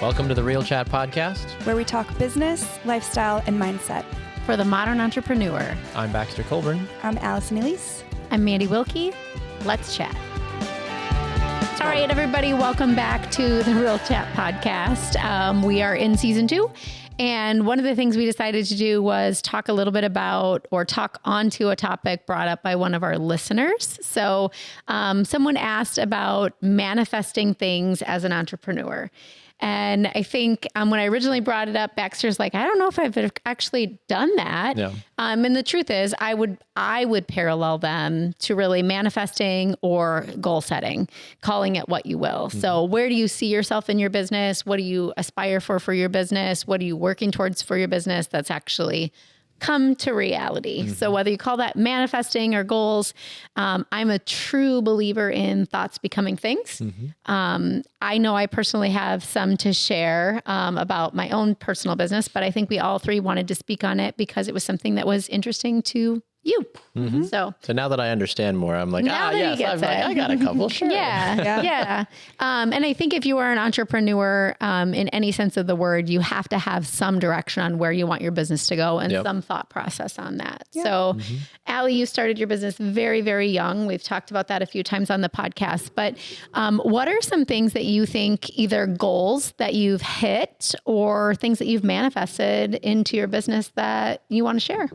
Welcome to the Real Chat Podcast, where we talk business, lifestyle, and mindset. For the modern entrepreneur. I'm Baxter Colburn. I'm Allison Elise. I'm Mandi Wilkie. Let's chat. All right, everybody, welcome back to the Real Chat Podcast. We are in season 2. And one of the things we decided to do was talk a little bit about or talk onto a topic brought up by one of our listeners. So someone asked about manifesting things as an entrepreneur. And I think when I originally brought it up, Baxter's like, I don't know if I've actually done that. Yeah. And the truth is, I would parallel them to really manifesting or goal setting, calling it what you will. Mm-hmm. So where do you see yourself in your business? What do you aspire for your business? What are you working towards for your business that's actually come to reality? Mm-hmm. So whether you call that manifesting or goals, I'm a true believer in thoughts becoming things. Mm-hmm. I know I personally have some to share about my own personal business, but I think we all three wanted to speak on it because it was something that was interesting to you. Mm-hmm. So now that I understand more, I'm like, yes, I got a couple. Sure. Yeah. And I think if you are an entrepreneur, in any sense of the word, you have to have some direction on where you want your business to go and some thought process on that. Yep. So Allie, you started your business very, very young. We've talked about that a few times on the podcast, but what are some things that you think, either goals that you've hit or things that you've manifested into your business that you want to share?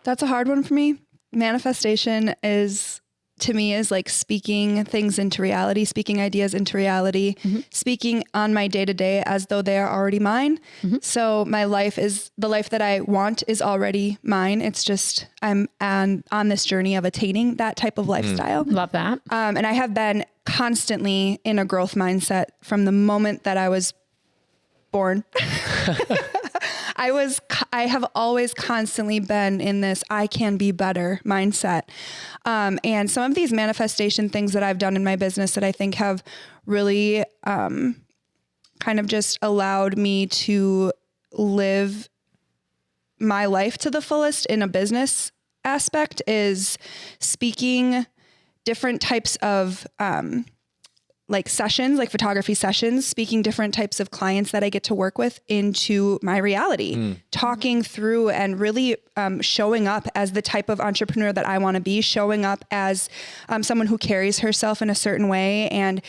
That's a hard one for me. Manifestation to me is like speaking things into reality, speaking ideas into reality, speaking on my day-to-day as though they are already mine. Mm-hmm. So my life is the life that I want is already mine. It's just, I'm on this journey of attaining that type of lifestyle. Love that. And I have been constantly in a growth mindset from the moment that I was born. I have always constantly been in this I can be better mindset. And some of these manifestation things that I've done in my business that I think have really kind of just allowed me to live my life to the fullest in a business aspect is speaking different types of like sessions, like photography sessions, speaking different types of clients that I get to work with into my reality, talking through and really showing up as the type of entrepreneur that I want to be, showing up as someone who carries herself in a certain way and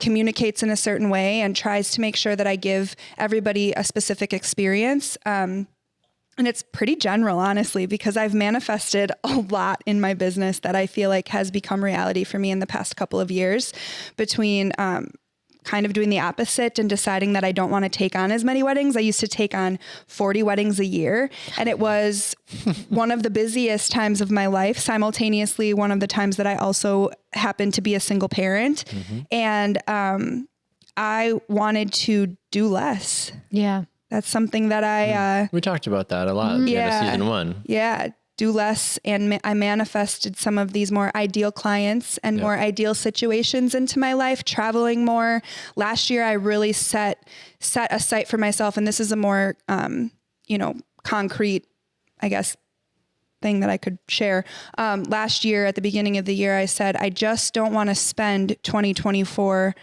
communicates in a certain way and tries to make sure that I give everybody a specific experience. And it's pretty general, honestly, because I've manifested a lot in my business that I feel like has become reality for me in the past couple of years between kind of doing the opposite and deciding that I don't want to take on as many weddings. I used to take on 40 weddings a year, and it was one of the busiest times of my life, simultaneously one of the times that I also happened to be a single parent. Mm-hmm. And I wanted to do less. Yeah. That's something that we talked about that a lot at the end of season 1. Yeah. Do less. And I manifested some of these more ideal clients and more ideal situations into my life, traveling more. Last year, I really set a sight for myself. And this is a more, concrete, I guess, thing that I could share. Last year, at the beginning of the year, I said, I just don't want to spend 2024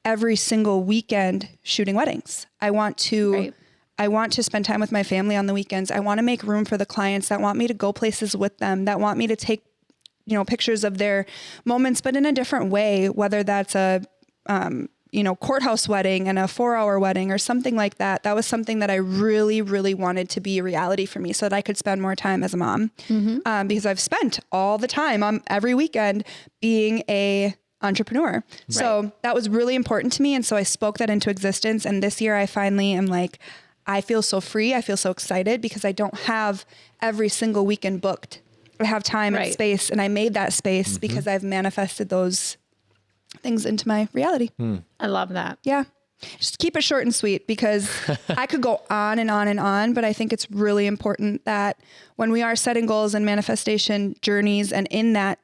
every single weekend shooting weddings. I want to spend time with my family on the weekends. I want to make room for the clients that want me to go places with them, that want me to take, pictures of their moments, but in a different way, whether that's a, courthouse wedding and a 4-hour wedding or something like that. That was something that I really, really wanted to be a reality for me so that I could spend more time as a mom. Mm-hmm. Because I've spent all the time on every weekend being a entrepreneur. Right. So that was really important to me. And so I spoke that into existence. And this year I finally am like, I feel so free. I feel so excited because I don't have every single weekend booked. I have time and space, and I made that space because I've manifested those things into my reality. I love that. Yeah. Just keep it short and sweet because I could go on and on and on, but I think it's really important that when we are setting goals and manifestation journeys and in that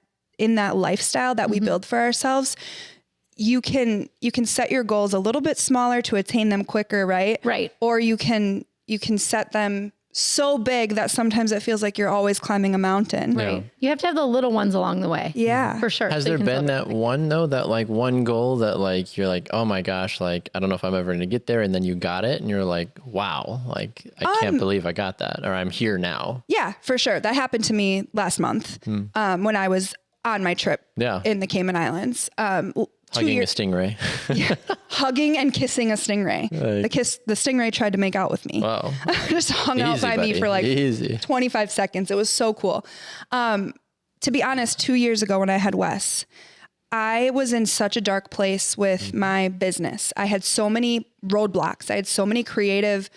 lifestyle that we build for ourselves, you can set your goals a little bit smaller to attain them quicker, right? Right. Or you can set them so big that sometimes it feels like you're always climbing a mountain. Right. Yeah. You have to have the little ones along the way. Yeah. For sure. Has there been that one though, that like one goal that like, you're like, oh my gosh, like, I don't know if I'm ever going to get there. And then you got it and you're like, wow, like I can't believe I got that, or I'm here now. Yeah, for sure. That happened to me last month when I was on my trip in the Cayman Islands. Hugging a stingray. Yeah, hugging and kissing a stingray. The stingray tried to make out with me. Wow. Just hung out by me for like 25 seconds. It was so cool. To be honest, 2 years ago when I had Wes, I was in such a dark place with my business. I had so many roadblocks. I had so many creative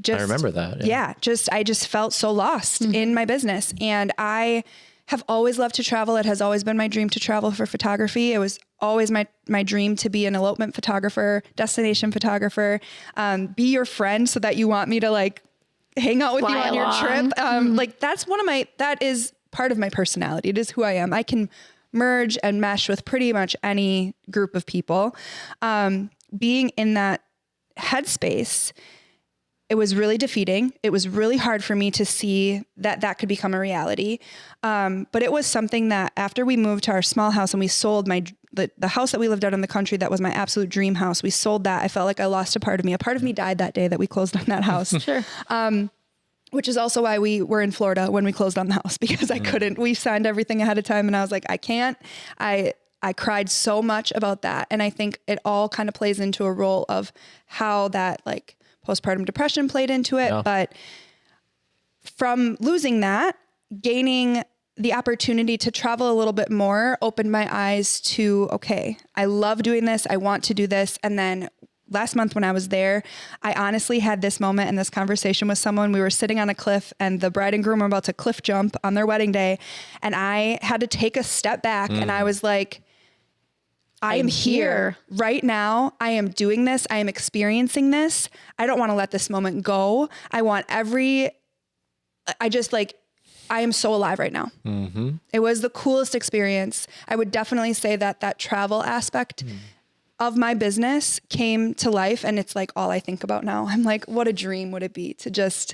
I remember that. Yeah. I just felt so lost in my business. And I have always loved to travel. It has always been my dream to travel for photography. It was always my dream to be an elopement photographer, destination photographer, be your friend so that you want me to like hang out with you on your trip. Like that is part of my personality. It is who I am. I can merge and mesh with pretty much any group of people. Being in that headspace, it was really defeating. It was really hard for me to see that could become a reality. But it was something that after we moved to our small house and we sold the house that we lived out in the country, that was my absolute dream house. We sold that. I felt like I lost a part of me. A part of me died that day that we closed on that house. Sure. Which is also why we were in Florida when we closed on the house, because I couldn't. We signed everything ahead of time and I was like, I can't. I cried so much about that. And I think it all kind of plays into a role of how that like postpartum depression played into it. Yeah. But from losing that, gaining the opportunity to travel a little bit more opened my eyes to, okay, I love doing this. I want to do this. And then last month when I was there, I honestly had this moment and this conversation with someone. We were sitting on a cliff and the bride and groom were about to cliff jump on their wedding day. And I had to take a step back and I was like, I am here right now. I am doing this. I am experiencing this. I don't want to let this moment go. I am so alive right now. Mm-hmm. It was the coolest experience. I would definitely say that travel aspect of my business came to life, and it's like all I think about now. I'm like, what a dream would it be to just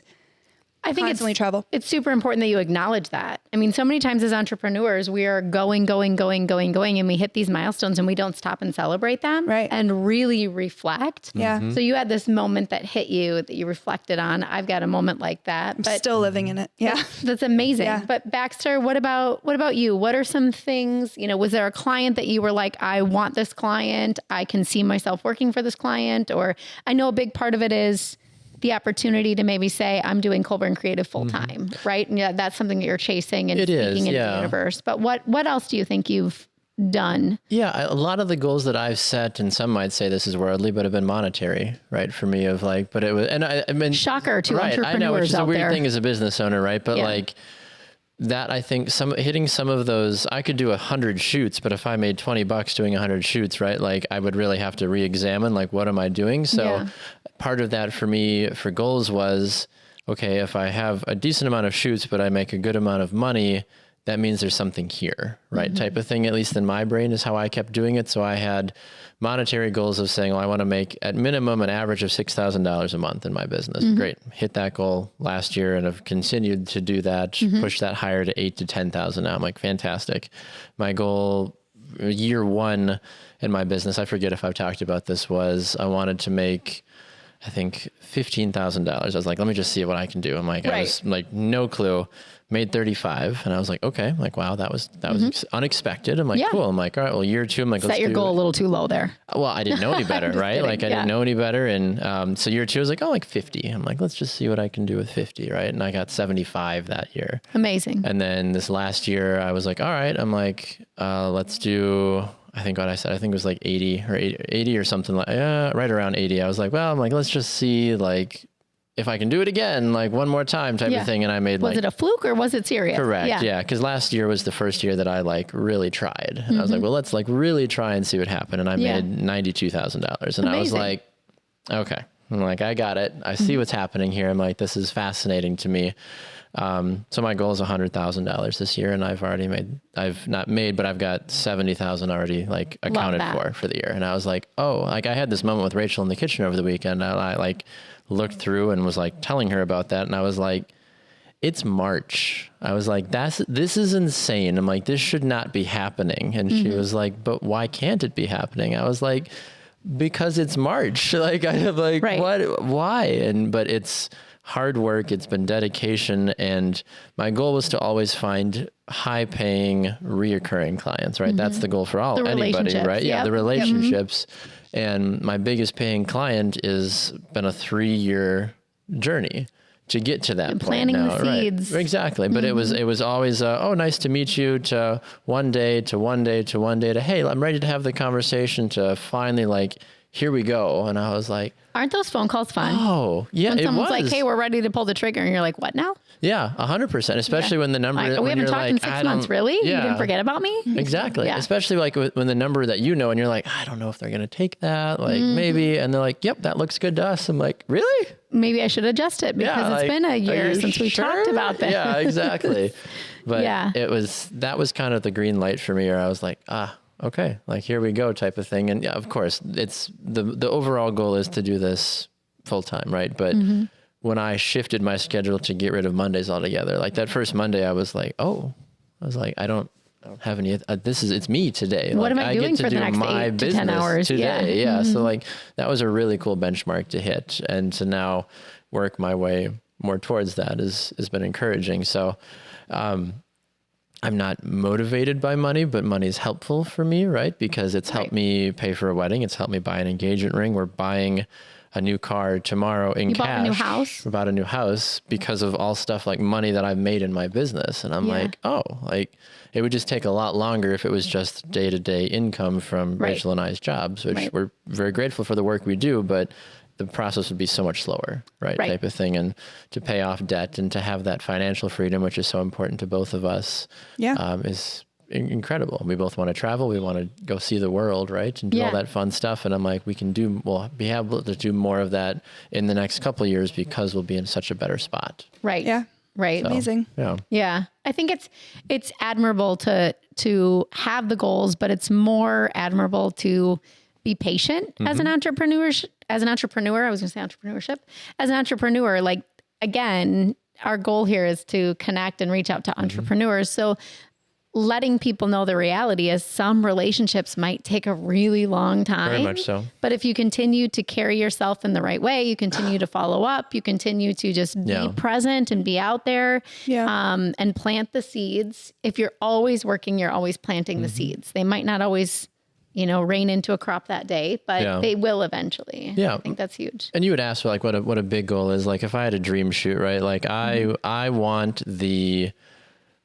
constantly travel. It's super important that you acknowledge that. I mean, so many times as entrepreneurs, we are going, and we hit these milestones and we don't stop and celebrate them and really reflect. Yeah. Mm-hmm. So you had this moment that hit you that you reflected on. I've got a moment like that. I'm still living in it. Yeah. That's amazing. Yeah. But Baxter, what about you? What are some things, was there a client that you were like, I want this client, I can see myself working for this client? Or I know a big part of it is the opportunity to maybe say, I'm doing Colburn Creative full time, right? And yeah, that's something that you're chasing and speaking into the universe. But what else do you think you've done? Yeah, a lot of the goals that I've set, and some might say this is worldly, but have been monetary, right? For me, of like, but it was, and I mean, shocker to entrepreneurs. I know, which is a weird there. Thing as a business owner, right? But like, that I think hitting some of those, I could do 100 shoots, but if I made $20 doing 100 shoots, right? Like I would really have to re-examine, like, what am I doing? So part of that for me for goals was, okay, if I have a decent amount of shoots, but I make a good amount of money, that means there's something here, right? Type of thing, at least in my brain, is how I kept doing it. So I had monetary goals of saying, well, I want to make at minimum an average of $6,000 a month in my business. Great. Hit that goal last year and have continued to do that, push that higher to 8,000 to 10,000 now. I'm like, fantastic. My goal year one in my business, I forget if I've talked about this, was I wanted to make, I think, $15,000. I was like, let me just see what I can do. I'm like, I was like, no clue. Made 35, and I was like, okay, I'm like, wow, that was unexpected. I'm like, cool. I'm like, all right, well, year two, I'm like, let's set your goal a little too low there. Well, I didn't know any better, right? Kidding. Like I didn't know any better. And so year two, I was like, oh, like 50. I'm like, let's just see what I can do with 50, right? And I got 75 that year. Amazing. And then this last year, I was like, all right, I'm like, let's do, I think what I said, I think it was like 80 or something, like right around 80. I was like, well, I'm like, let's just see, like, if I can do it again, like one more time type of thing. And I made was it a fluke or was it serious? Correct. Yeah. Cause last year was the first year that I like really tried. And I was like, well, let's like really try and see what happened. And I made $92,000. And I was like, okay, I'm like, I got it. I see what's happening here. I'm like, this is fascinating to me. So my goal is $100,000 this year, and I've got 70,000 already like accounted for the year. And I was like, oh, like I had this moment with Rachel in the kitchen over the weekend. I like looked through and was like telling her about that. And I was like, it's March. I was like, this is insane. I'm like, this should not be happening. And she was like, but why can't it be happening? I was like, because it's March. Like I have like, what, why? But it's hard work. It's been dedication. And my goal was to always find high paying, reoccurring clients, right? That's the goal for anybody, right? Yeah. The relationships. And my biggest paying client is been a 3-year journey to get to that point planting now, the seeds. Right? Exactly. But it was always, oh, nice to meet you, to one day, to, hey, I'm ready to have the conversation, to finally like, here we go. And I was like, aren't those phone calls fun? Oh, yeah, when it someone's was. like, hey, we're ready to pull the trigger. And you're like, what now? Yeah, 100%. Especially when the number, like, we haven't talked in 6 months, really? Yeah. You didn't forget about me? Exactly. Yeah. Especially like when the number that you know, and you're like, I don't know if they're going to take that, like maybe. And they're like, yep, that looks good to us. I'm like, really? Maybe I should adjust it because it's been a year since we talked about this. Yeah, exactly. But that was kind of the green light for me, where I was like, okay, like here we go type of thing. And yeah, of course it's the overall goal is to do this full time. Right. But when I shifted my schedule to get rid of Mondays altogether, like that first Monday, I was like, I don't have any, it's me today. What like, am I doing for the next 8 to 10 hours today? Yeah. So like that was a really cool benchmark to hit, and to now work my way more towards that has been encouraging. So, I'm not motivated by money, but money is helpful for me, right? Because it's helped me pay for a wedding. It's helped me buy an engagement ring. We're buying a new car tomorrow in cash. You bought a new house? We bought a new house because of all stuff like money that I've made in my business. And I'm like, like it would just take a lot longer if it was just day-to-day income from Rachel and I's jobs, which we're very grateful for the work we do, but the process would be so much slower, right? Type of thing. And to pay off debt and to have that financial freedom, which is so important to both of us, is incredible. We both want to travel. We want to go see the world, right? And do all that fun stuff. And I'm like, we'll be able to do more of that in the next couple of years because we'll be in such a better spot. Right. Yeah. Right. So, amazing. Yeah. Yeah. I think it's admirable to have the goals, but it's more admirable to be patient as an entrepreneur. As an entrepreneur, like, again, our goal here is to connect and reach out to entrepreneurs. So letting people know the reality is some relationships might take a really long time. Very much so. But if you continue to carry yourself in the right way, you continue to follow up, you continue to just be present and be out there and plant the seeds. If you're always working, you're always planting the seeds. They might not always rain into a crop that day, but they will eventually. Yeah. I think that's huge. And you would ask like what a big goal is. Like if I had a dream shoot, right? Like I want the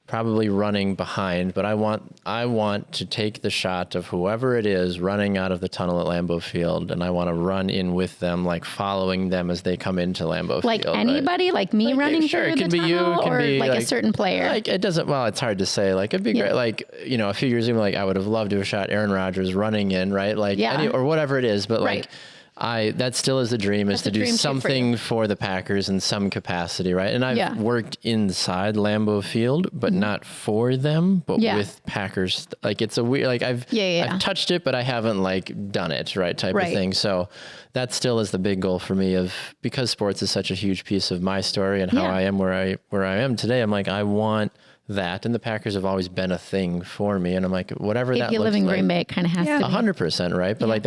probably running behind, but I want to take the shot of whoever it is running out of the tunnel at Lambeau Field, and I want to run in with them, like following them as they come into Lambeau Field. Like anybody, like me running through the tunnel, or like a certain player? Like it doesn't. Well, it's hard to say. Like it'd be great. Like a few years ago, like I would have loved to have shot Aaron Rodgers running in, right? Like or whatever it is, but like. That still is a dream, is to do something for the Packers in some capacity, right? And I've worked inside Lambeau Field, but not for them, but with Packers. Like it's a weird, like I've touched it, but I haven't like done it, right? Type of thing. So that still is the big goal for me, because sports is such a huge piece of my story and how I am where I am today. I'm like, I want that, and the Packers have always been a thing for me, and I'm like, whatever that looks like. If you live in Green Bay, it kind of has to be 100%, right? But like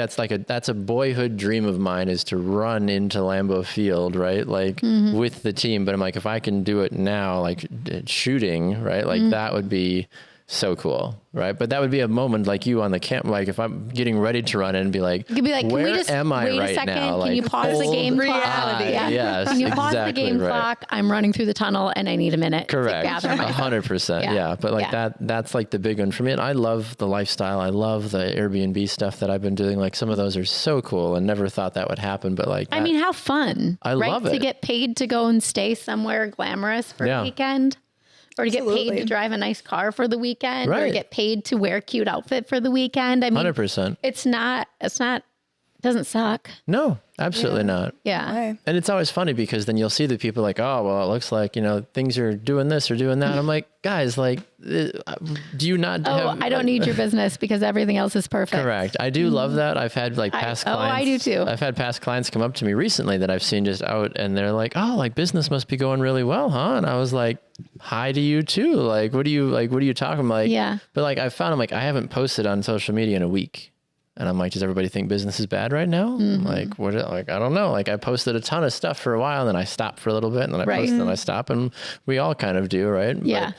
that's a boyhood dream of mine, is to run into Lambeau Field, right? Like with the team. But I'm like, if I can do it now, like shooting, right? Like that would be so cool, right? But that would be a moment like you on the camp, like if I'm getting ready to run in and be like, you'd be like, where am I right now? Can like, you pause the game clock? Yes, can you pause the game clock? I'm running through the tunnel and I need a minute to gather myself. 100%. Yeah. But like that's like the big one for me. And I love the lifestyle. I love the Airbnb stuff that I've been doing. Like some of those are so cool, and never thought that would happen. But like, I mean, how fun. I love it. To get paid to go and stay somewhere glamorous for a weekend. Or to get paid to drive a nice car for the weekend, or get paid to wear a cute outfit for the weekend. I mean, 100%. It's not doesn't suck. No, absolutely not. Yeah. Right. And it's always funny because then you'll see the people like, oh, well, it looks like, things are doing this or doing that. I'm like, guys, like, do you not have... I don't need your business because everything else is perfect. Correct. I do love that. I've had like past clients. I do too. I've had past clients come up to me recently that I've seen just out and they're like, oh, like business must be going really well, huh? And I was like, hi to you too. Like, what are you talking about? Like, yeah. But like, I found, I'm like, I haven't posted on social media in a week. And I'm like, does everybody think business is bad right now? I'm like, what? Like, I don't know. Like, I posted a ton of stuff for a while, and then I stopped for a little bit, and then I post, and then I stop, and we all kind of do, right? Yeah.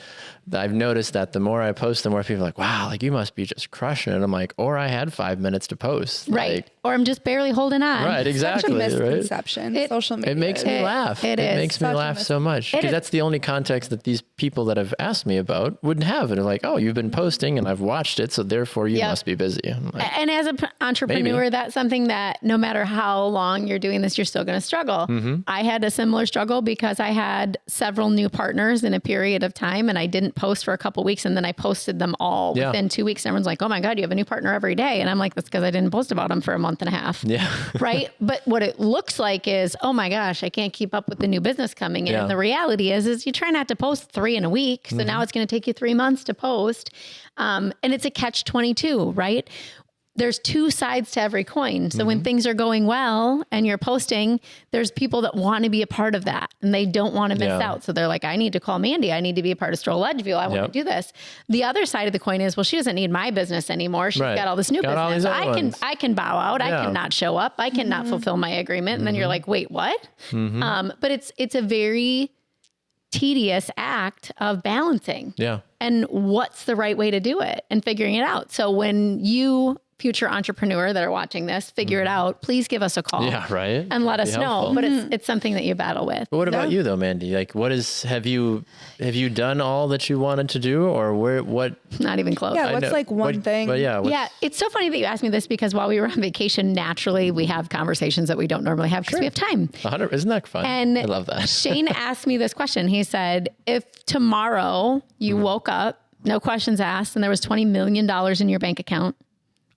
But I've noticed that the more I post, the more people are like, wow, like you must be just crushing it. I'm like, or I had 5 minutes to post. Right. Like, or I'm just barely holding on. right, exactly. Such a Right? misconception. Social media. It makes me laugh. It makes me laugh so much because that's the only context that these people that have asked me about wouldn't have. And they're like, oh, you've been posting and I've watched it, so therefore you must be busy. I'm like, and as an entrepreneur, that's something that no matter how long you're doing this, you're still going to struggle. I had a similar struggle because I had several new partners in a period of time and I didn't post for a couple weeks and then I posted them all within 2 weeks. And everyone's like, oh my God, you have a new partner every day. And I'm like, that's because I didn't post about them for a month and a half. Yeah. Right. But what it looks like is, oh my gosh, I can't keep up with the new business coming in. Yeah. And the reality is you try not to post 3 in a week. So now it's going to take you 3 months to post. And it's a catch-22, right? There's 2 sides to every coin. So when things are going well and you're posting, there's people that want to be a part of that and they don't want to miss out. So they're like, I need to call Mandi. I need to be a part of Stroll Edgeview. I want to do this. The other side of the coin is, well, she doesn't need my business anymore. She's got all this new business. I can bow out. I cannot show up. I cannot fulfill my agreement. And then you're like, wait, what? But it's a very tedious act of balancing. Yeah. And what's the right way to do it and figuring it out. So when you, future entrepreneur that are watching this, figure it out, please give us a call. Yeah, right. And let us know. But it's something that you battle with. But what about you though, Mandi? Like have you done all that you wanted to do or what? Not even close. Yeah, what's like one thing? But yeah, it's so funny that you asked me this because while we were on vacation, naturally we have conversations that we don't normally have because we have time. 100, isn't that fun? And I love that. Shane asked me this question. He said, if tomorrow you woke up, no questions asked, and there was $20 million in your bank account,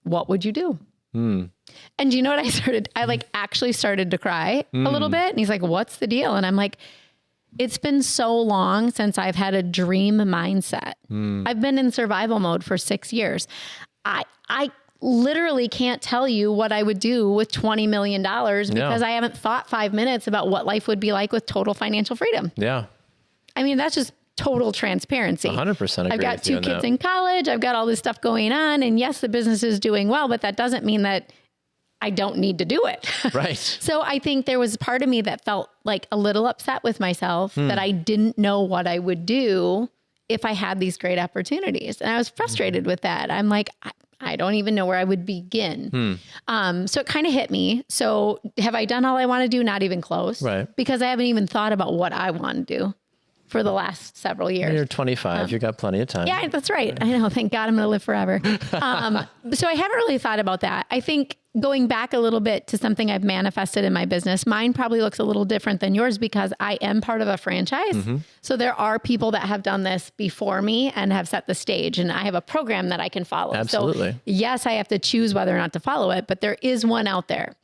what would you do? And you know what I started? I actually started to cry a little bit. And he's like, what's the deal? And I'm like, it's been so long since I've had a dream mindset. I've been in survival mode for 6 years. I literally can't tell you what I would do with $20 million because I haven't thought 5 minutes about what life would be like with total financial freedom. Yeah. I mean, that's just total transparency. 100% agree. I've got 2 kids in college. I've got all this stuff going on. And yes, the business is doing well, but that doesn't mean that I don't need to do it. Right. So I think there was a part of me that felt like a little upset with myself that I didn't know what I would do if I had these great opportunities. And I was frustrated with that. I'm like, I don't even know where I would begin. So it kind of hit me. So have I done all I want to do? Not even close. Right. Because I haven't even thought about what I want to do for the last several years. You're 25. You got plenty of time. Yeah, that's right. I know. Thank God I'm going to live forever. So I haven't really thought about that. I think going back a little bit to something I've manifested in my business, mine probably looks a little different than yours because I am part of a franchise. So there are people that have done this before me and have set the stage, and I have a program that I can follow. Absolutely. So yes, I have to choose whether or not to follow it, but there is one out there.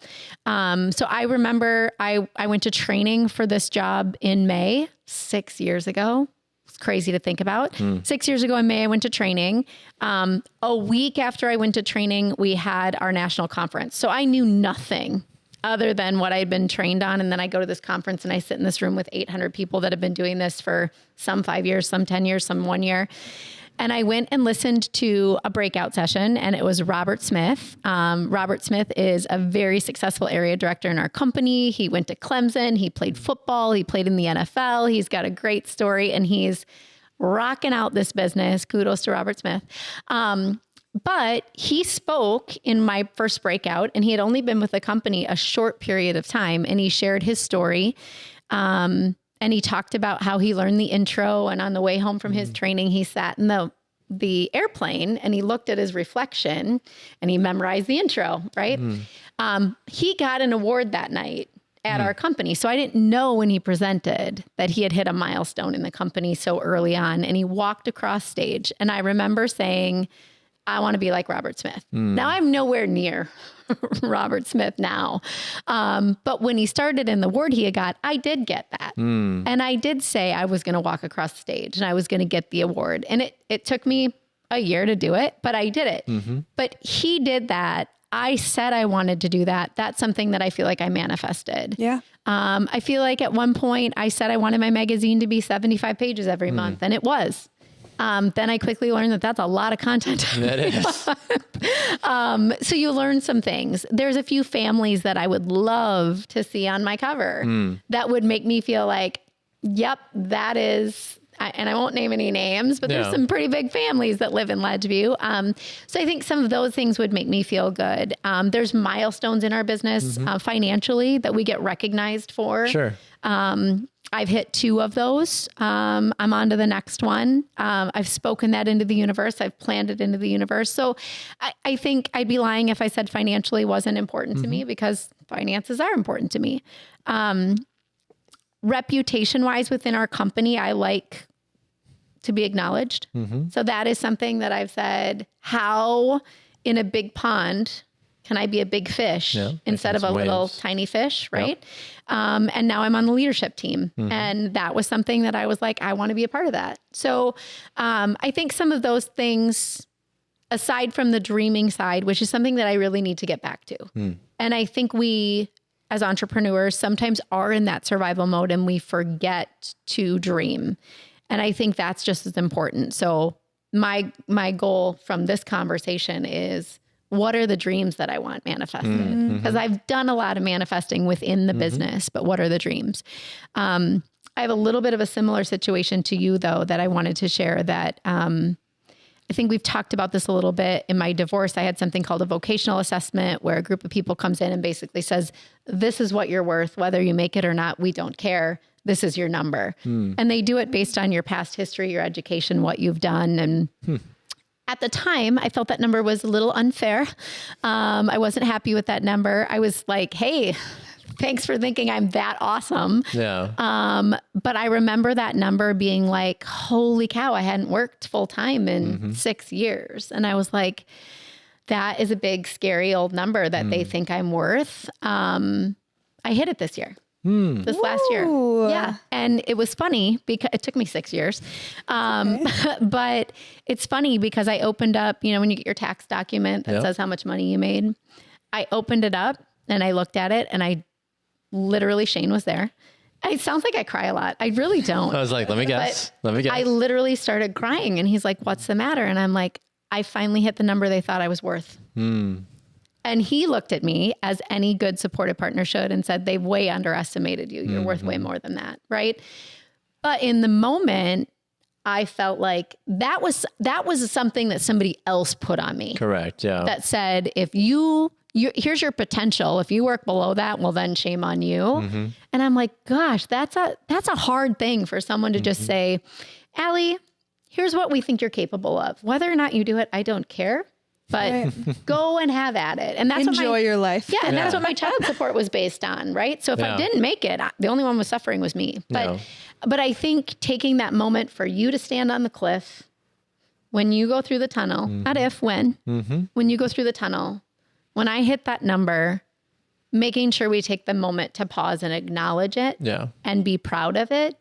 So I remember I went to training for this job in May 6 years ago. It's crazy to think about. 6 years ago in May, I went to training. A week after I went to training, we had our national conference. So I knew nothing other than what I had been trained on. And then I go to this conference and I sit in this room with 800 people that have been doing this for some 5 years, some 10 years, some 1 year. And I went and listened to a breakout session, and it was Robert Smith. Robert Smith is a very successful area director in our company. He went to Clemson. He played football. He played in the NFL. He's got a great story, and he's rocking out this business. Kudos to Robert Smith. But he spoke in my first breakout, and he had only been with the company a short period of time, and he shared his story. And he talked about how he learned the intro, and on the way home from his training, he sat in the airplane and he looked at his reflection and he memorized the intro, right? He got an award that night at our company. So I didn't know when he presented that he had hit a milestone in the company so early on, and he walked across stage. And I remember saying, I want to be like Robert Smith. Now I'm nowhere near Robert Smith now. But when he started in the award he had got, I did get that. And I did say I was going to walk across the stage and I was going to get the award. And it took me a year to do it, but I did it. But he did that. I said I wanted to do that. That's something that I feel like I manifested. Yeah. I feel like at one point I said I wanted my magazine to be 75 pages every month, and it was. Then I quickly learned that that's a lot of content. That is. So you learn some things. There's a few families that I would love to see on my cover that would make me feel like, yep, that is... and I won't name any names, but there's some pretty big families that live in Ledgeview. So I think some of those things would make me feel good. There's milestones in our business financially that we get recognized for. Sure. I've hit 2 of those. I'm on to the next one. I've spoken that into the universe. I've planned it into the universe. So I think I'd be lying if I said financially wasn't important to me, because finances are important to me. Reputation wise within our company, I like to be acknowledged. So that is something that I've said, how in a big pond can I be a big fish instead of a little tiny fish, right? Yep. And now I'm on the leadership team. And that was something that I was like, I want to be a part of that. So I think some of those things, aside from the dreaming side, which is something that I really need to get back to. And I think we, as entrepreneurs, sometimes are in that survival mode and we forget to dream. And I think that's just as important. So my goal from this conversation is, what are the dreams that I want manifested? Because I've done a lot of manifesting within the business, but what are the dreams? I have a little bit of a similar situation to you, though, that I wanted to share that I think we've talked about this a little bit. In my divorce, I had something called a vocational assessment, where a group of people comes in and basically says, this is what you're worth, whether you make it or not, we don't care. This is your number. And they do it based on your past history, your education, what you've done. And at the time, I felt that number was a little unfair. I wasn't happy with that number. I was like, hey, thanks for thinking I'm that awesome. Yeah. But I remember that number being like, holy cow, I hadn't worked full time in 6 years. And I was like, that is a big, scary old number that they think I'm worth. I hit it this year. This last year. Yeah. And it was funny because it took me 6 years. But it's funny because I opened up, when you get your tax document that says how much money you made, I opened it up and I looked at it and I literally, Shane was there. It sounds like I cry a lot. I really don't. I was like, let me guess. I literally started crying and he's like, what's the matter? And I'm like, I finally hit the number they thought I was worth. And he looked at me, as any good supportive partner should, and said, they've way underestimated you. You're worth way more than that. Right. But in the moment, I felt like that was something that somebody else put on me. Correct. Yeah. That said, if you here's your potential. If you work below that, well, then shame on you. And I'm like, gosh, that's a hard thing for someone to just say, Allie, here's what we think you're capable of. Whether or not you do it, I don't care. But go and have at it. And that's enjoy your life. Yeah. And that's what my child support was based on. Right. So if I didn't make it, the only one was suffering was me. But I think taking that moment for you to stand on the cliff when you go through the tunnel, not if, when you go through the tunnel, when I hit that number, making sure we take the moment to pause and acknowledge it and be proud of it.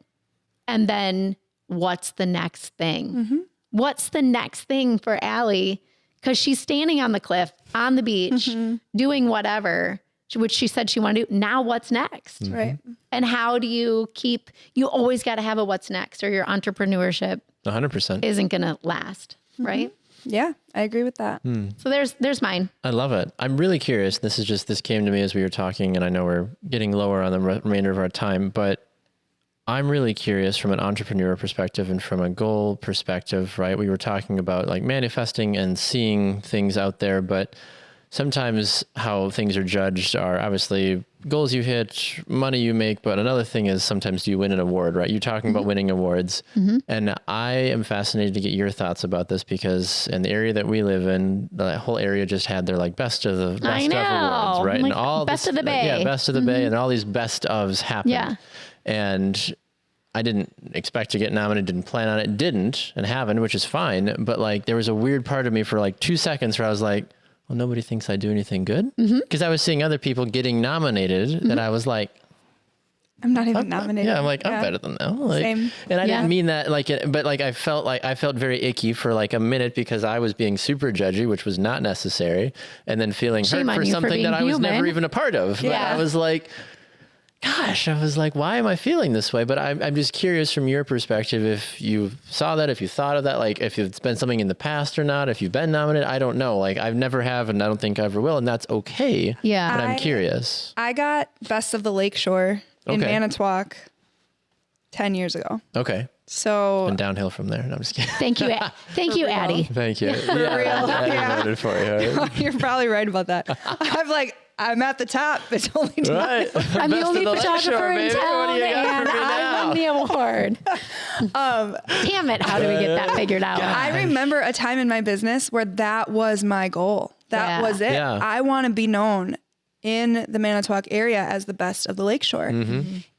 And then what's the next thing? What's the next thing for Allie? Because she's standing on the cliff, on the beach, doing whatever, which she said she wanted to do. Now what's next? Right. And how do you always got to have a what's next, or your entrepreneurship 100% isn't going to last. Right. Yeah, I agree with that. So there's mine. I love it. I'm really curious. This came to me as we were talking, and I know we're getting lower on the remainder of our time, but I'm really curious from an entrepreneur perspective and from a goal perspective, right? We were talking about like manifesting and seeing things out there, but sometimes how things are judged are obviously goals you hit, money you make, but another thing is sometimes do you win an award, right? You're talking about winning awards. And I am fascinated to get your thoughts about this, because in the area that we live in, that whole area just had their like best of awards, right? Like and all best of the Bay. Yeah, best of the Bay, and all these best ofs happened. Yeah. And I didn't expect to get nominated, didn't plan on it, didn't, and haven't, which is fine. But like, there was a weird part of me for like 2 seconds where I was like, well, nobody thinks I do anything good. Because I was seeing other people getting nominated that I was like, I'm not even nominated. Yeah, I'm like, I'm better than them. Like, Same. And I didn't mean that but I felt very icky for like a minute because I was being super judgy, which was not necessary. And then feeling hurt for something that I was never even a part of. But I was like, gosh, why am I feeling this way? But I'm just curious from your perspective, if you saw that, if you thought of that, like if it's been something in the past or not, if you've been nominated, I don't know. Like I've never have, and I don't think I ever will. And that's okay. Yeah. But I'm curious. I got Best of the Lakeshore in Manitowoc 10 years ago. Okay. So and downhill from there. No, I'm just kidding. Thank you. Thank you, Addie. Thank you. I voted for you. You're probably right about that. I'm at the top. It's only two. Right. I'm the only photographer in town, and I won the award. Damn it! How do we get that figured out? I remember a time in my business where that was my goal. That was it. Yeah. I want to be known in the Manitowoc area as the best of the Lakeshore.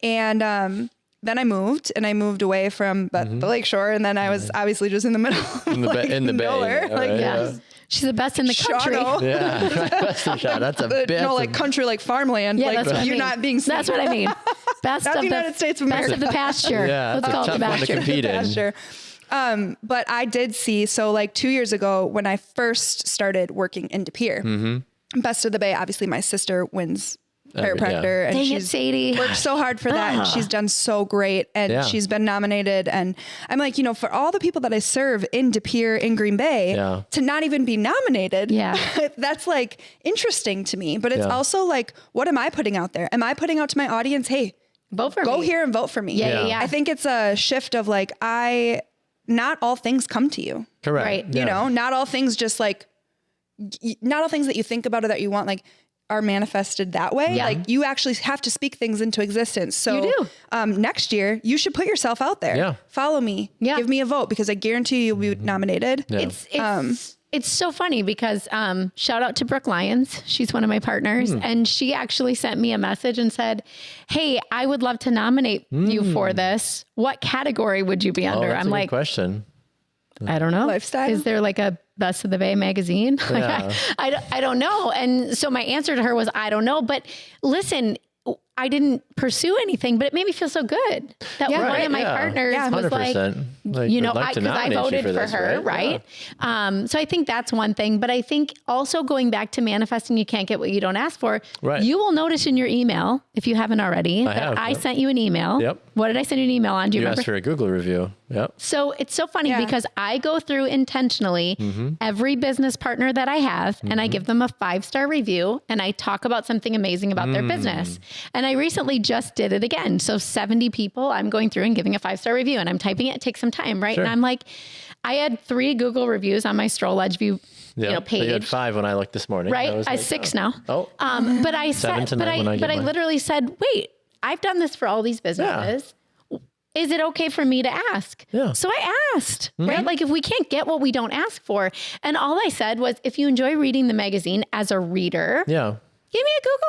And then I moved away from the Lakeshore, and then I was obviously just in the middle of in the nowhere. Bay. She's the best in the country. Yeah, best in Shadow. That's a bit. No, like country, like farmland. Yeah, like that's what you're I mean. not being seen. That's what I mean. Best Not of the United States of America. Best of the pasture. Yeah, Let's call it the pasture. Pasture. But I did see, so like 2 years ago when I first started working in De Pere, Best of the Bay, obviously my sister wins chiropractor and she's worked so hard for that and she's done so great and she's been nominated, and I'm like, for all the people that I serve in De Pere, in Green Bay, to not even be nominated, that's like interesting to me. But it's also like, what am I putting out there? Am I putting out to my audience, hey, vote for me. Go here and vote for me. Yeah. I think it's a shift of like, not all things come to you. Correct. Right. Not all things just like, not all things that you think about or that you want, like, are manifested that way. Yeah. Like you actually have to speak things into existence. So you do. Next year you should put yourself out there. Yeah. Follow me. Yeah. Give me a vote because I guarantee you'll be nominated. Yeah. It's so funny because shout out to Brooke Lyons. She's one of my partners. And she actually sent me a message and said, hey, I would love to nominate you for this. What category would you be under? That's I'm a good like, question. I don't know. Lifestyle? Is there like a Best of the Bay magazine? Yeah. I don't know. And so my answer to her was, I don't know. But listen, I didn't pursue anything, but it made me feel so good that one of my partners was like, because I voted for her, right? So I think that's one thing. But I think also going back to manifesting, you can't get what you don't ask for. Right. You will notice in your email, if you haven't already, I sent you an email. Yep. What did I send you an email on? Do you remember? Asked for a Google review. Yep. So it's so funny because I go through intentionally every business partner that I have and I give them a 5-star review and I talk about something amazing about their business. And I recently just did it again. So 70 people I'm going through and giving a 5-star review, and I'm typing it. It takes some time, right? Sure. And I'm like, I had 3 Google reviews on my Stroll Edgeview page. So you had 5 when I looked this morning. Right. I have 6 now. Oh. But I said, I literally said, wait, I've done this for all these businesses. Is it okay for me to ask? Yeah. So I asked, right? Like if we can't get what we don't ask for. And all I said was, if you enjoy reading the magazine as a reader, give me a Google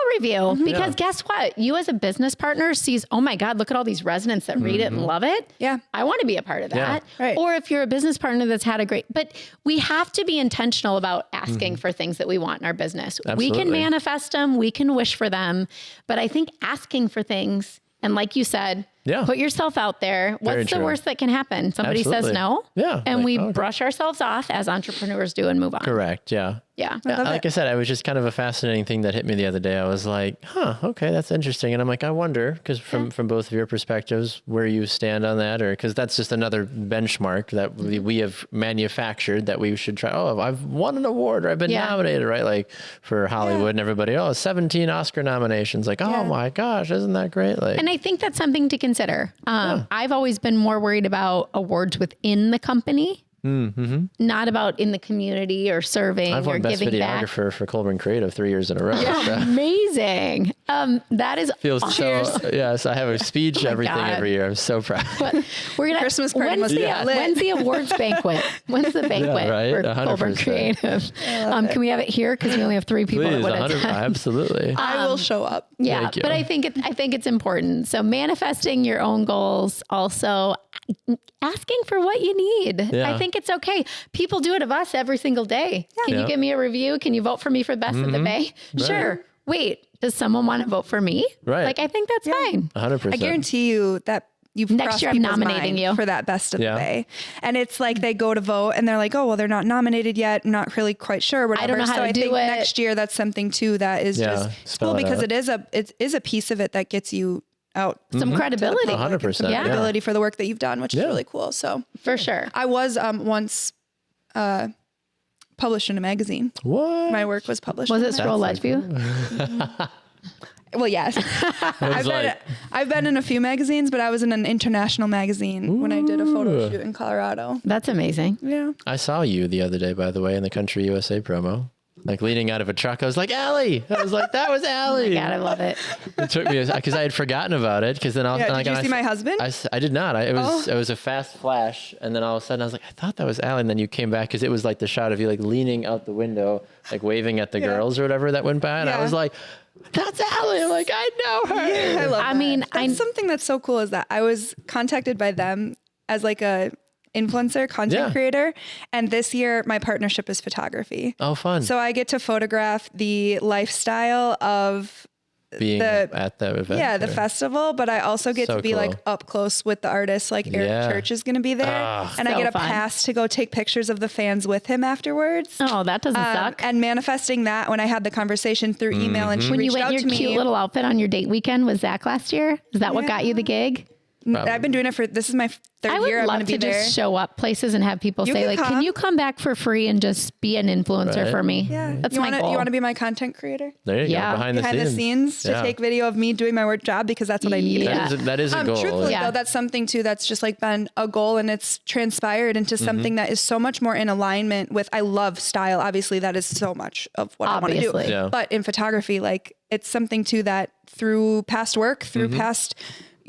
review, because guess what? You as a business partner sees, oh my God, look at all these residents that read it and love it. Yeah. I want to be a part of that. Yeah. Right. Or if you're a business partner that's had a great, but we have to be intentional about asking for things that we want in our business. Absolutely. We can manifest them. We can wish for them. But I think asking for things, and like you said, put yourself out there. What's the worst that can happen? Somebody says no. Yeah. And we brush ourselves off as entrepreneurs do and move on. Correct. Yeah. Yeah. Like I said, it was just kind of a fascinating thing that hit me the other day. I was like, okay, that's interesting. And I'm like, I wonder, because from both of your perspectives, where you stand on that, or because that's just another benchmark that we have manufactured that we should try. Oh, I've won an award, or I've been nominated, right? Like for Hollywood and everybody, 17 Oscar nominations. Like, oh my gosh, isn't that great? Like, and I think that's something to consider. I've always been more worried about awards within the company. Not about in the community or serving I've or won best giving back. videographer for Colburn Creative 3 years in a row. Yeah, amazing. That is Feels awesome. so, yes, I have a speech, everything God. every year. I'm so proud. But we're gonna Christmas party must be lit. when's the awards banquet? When's the banquet right? for 100%. Colburn Creative? Can we have it here? Because we only have 3 people Please, that would 100, attend. absolutely. I will show up. Yeah, Thank you. but I think it's important. So manifesting your own goals, also asking for what you need. Yeah. I think it's okay. People do it of us every single day. Can you Yeah. give me a review? Can you vote for me for the best of the Bay? Sure. Wait, does someone want to vote for me? Right. Like, I think that's fine. 100%. I guarantee you that you've Next crossed year I'm people's nominating mind you. for that best of Yeah. the Bay. And it's like they go to vote and they're like, oh, well, they're not nominated yet. I'm not really quite sure. Whatever. I don't know how so to I do think it. next year that's something too that is Yeah, just spell cool it because out. it is a piece of it that gets you out Some credibility. 100%. Yeah. credibility for the work that you've done, which is Yeah. really cool. So For sure. I was once published in a magazine. What? My work was published. Was in it a Stroll like- Ledgeview? Well, yes. I've been in a few magazines, but I was in an international magazine when I did a photo shoot in Colorado. That's amazing. Yeah. I saw you the other day, by the way, in the Country USA promo. Like leaning out of a truck. I was like, Allie. I was like, that was Allie. God, I love it. It took me because I had forgotten about it. Because then I was Yeah. like, Did you see my husband? I did not. It was a fast flash, and then all of a sudden I was like, I thought that was Allie, and then you came back because it was like the shot of you like leaning out the window, like waving at the girls or whatever that went by, and I Yeah. was like, that's Allie. I'm like, I know her. I love I that. mean, that's something that's so cool is that I was contacted by them as like a influencer content Yeah. creator. And this year my partnership is photography. Oh, fun. So I get to photograph the lifestyle of Being at the event. the festival, but I also get So to be cool. like up close with the artist. Like Eric Yeah. Church is going to be there, and I So get a fun. pass to go take pictures of the fans with him afterwards. Oh, that doesn't suck. And manifesting that when I had the conversation through email and she When you reached went out in to your me. cute little outfit on your date weekend with Zach last year, is that what got you the gig? I've been doing it this is my third I would year. I'm love going to to be there. just show up places and have people You say, can like, come. can you come back for free and just be an influencer Right. for me? Yeah. That's you my goal. You want to be my content creator? There you Yeah. go. Behind Behind the scenes to Yeah. take video of me doing my work job because that's what I need. Yeah. That is a goal. Truthfully Yeah. though, that's something too that's just like been a goal and it's transpired into something that is so much more in alignment with I love style. Obviously that is so much of what I want to do. Obviously. Yeah. But in photography, like it's something too that through past work, through past,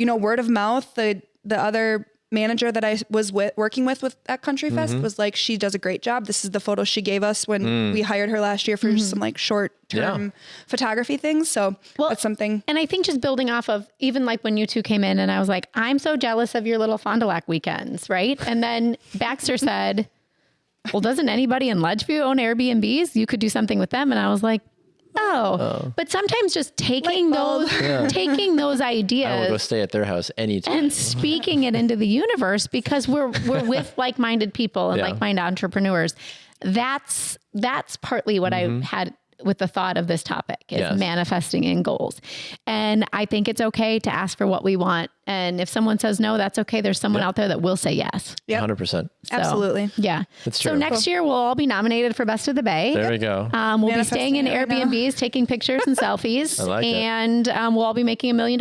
word of mouth, the other manager that I was working with at Country Fest was like, she does a great job. This is the photo she gave us when we hired her last year for some like short term photography things. So that's something. And I think just building off of even like when you two came in and I was like, I'm so jealous of your little Fond du Lac weekends, right? And then Baxter said, well, doesn't anybody in Ledgeview own Airbnbs? You could do something with them. And I was like, oh. But sometimes just taking those I will go ideas stay at their house anytime. and speaking it into the universe because we're with like-minded people and Yeah. like-minded entrepreneurs. That's partly what I had with the thought of this topic is Yes. manifesting in goals. And I think it's okay to ask for what we want. And if someone says no, that's okay. There's someone out there that will say yes. Yep. 100%. So, Absolutely. Yeah. That's So true. next year we'll all be nominated for Best of the Bay. There we go. We'll be staying in Manifesting it right Airbnbs, taking pictures and selfies. I like it. And we'll all be making $1 million.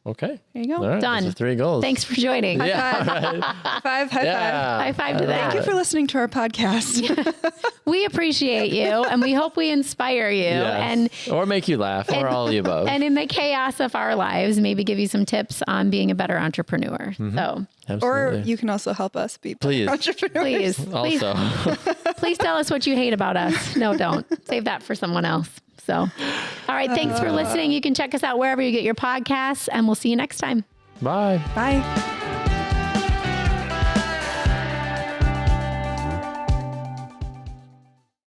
Okay. There you go. All right, Done. those are 3 goals. Thanks for joining. High five. Yeah. High five to that. Thank you for listening to our podcast. We appreciate you and we hope we inspire you Yes. or make you laugh or all of the above. and in the chaos of our lives, maybe give you some tips on being a better entrepreneur. So Or Absolutely. you can also help us be Please. entrepreneurs. please Also, please tell us what you hate about us. No, don't. Save that for someone else. So, all right. Thanks for listening. You can check us out wherever you get your podcasts and we'll see you next time. bye. Bye.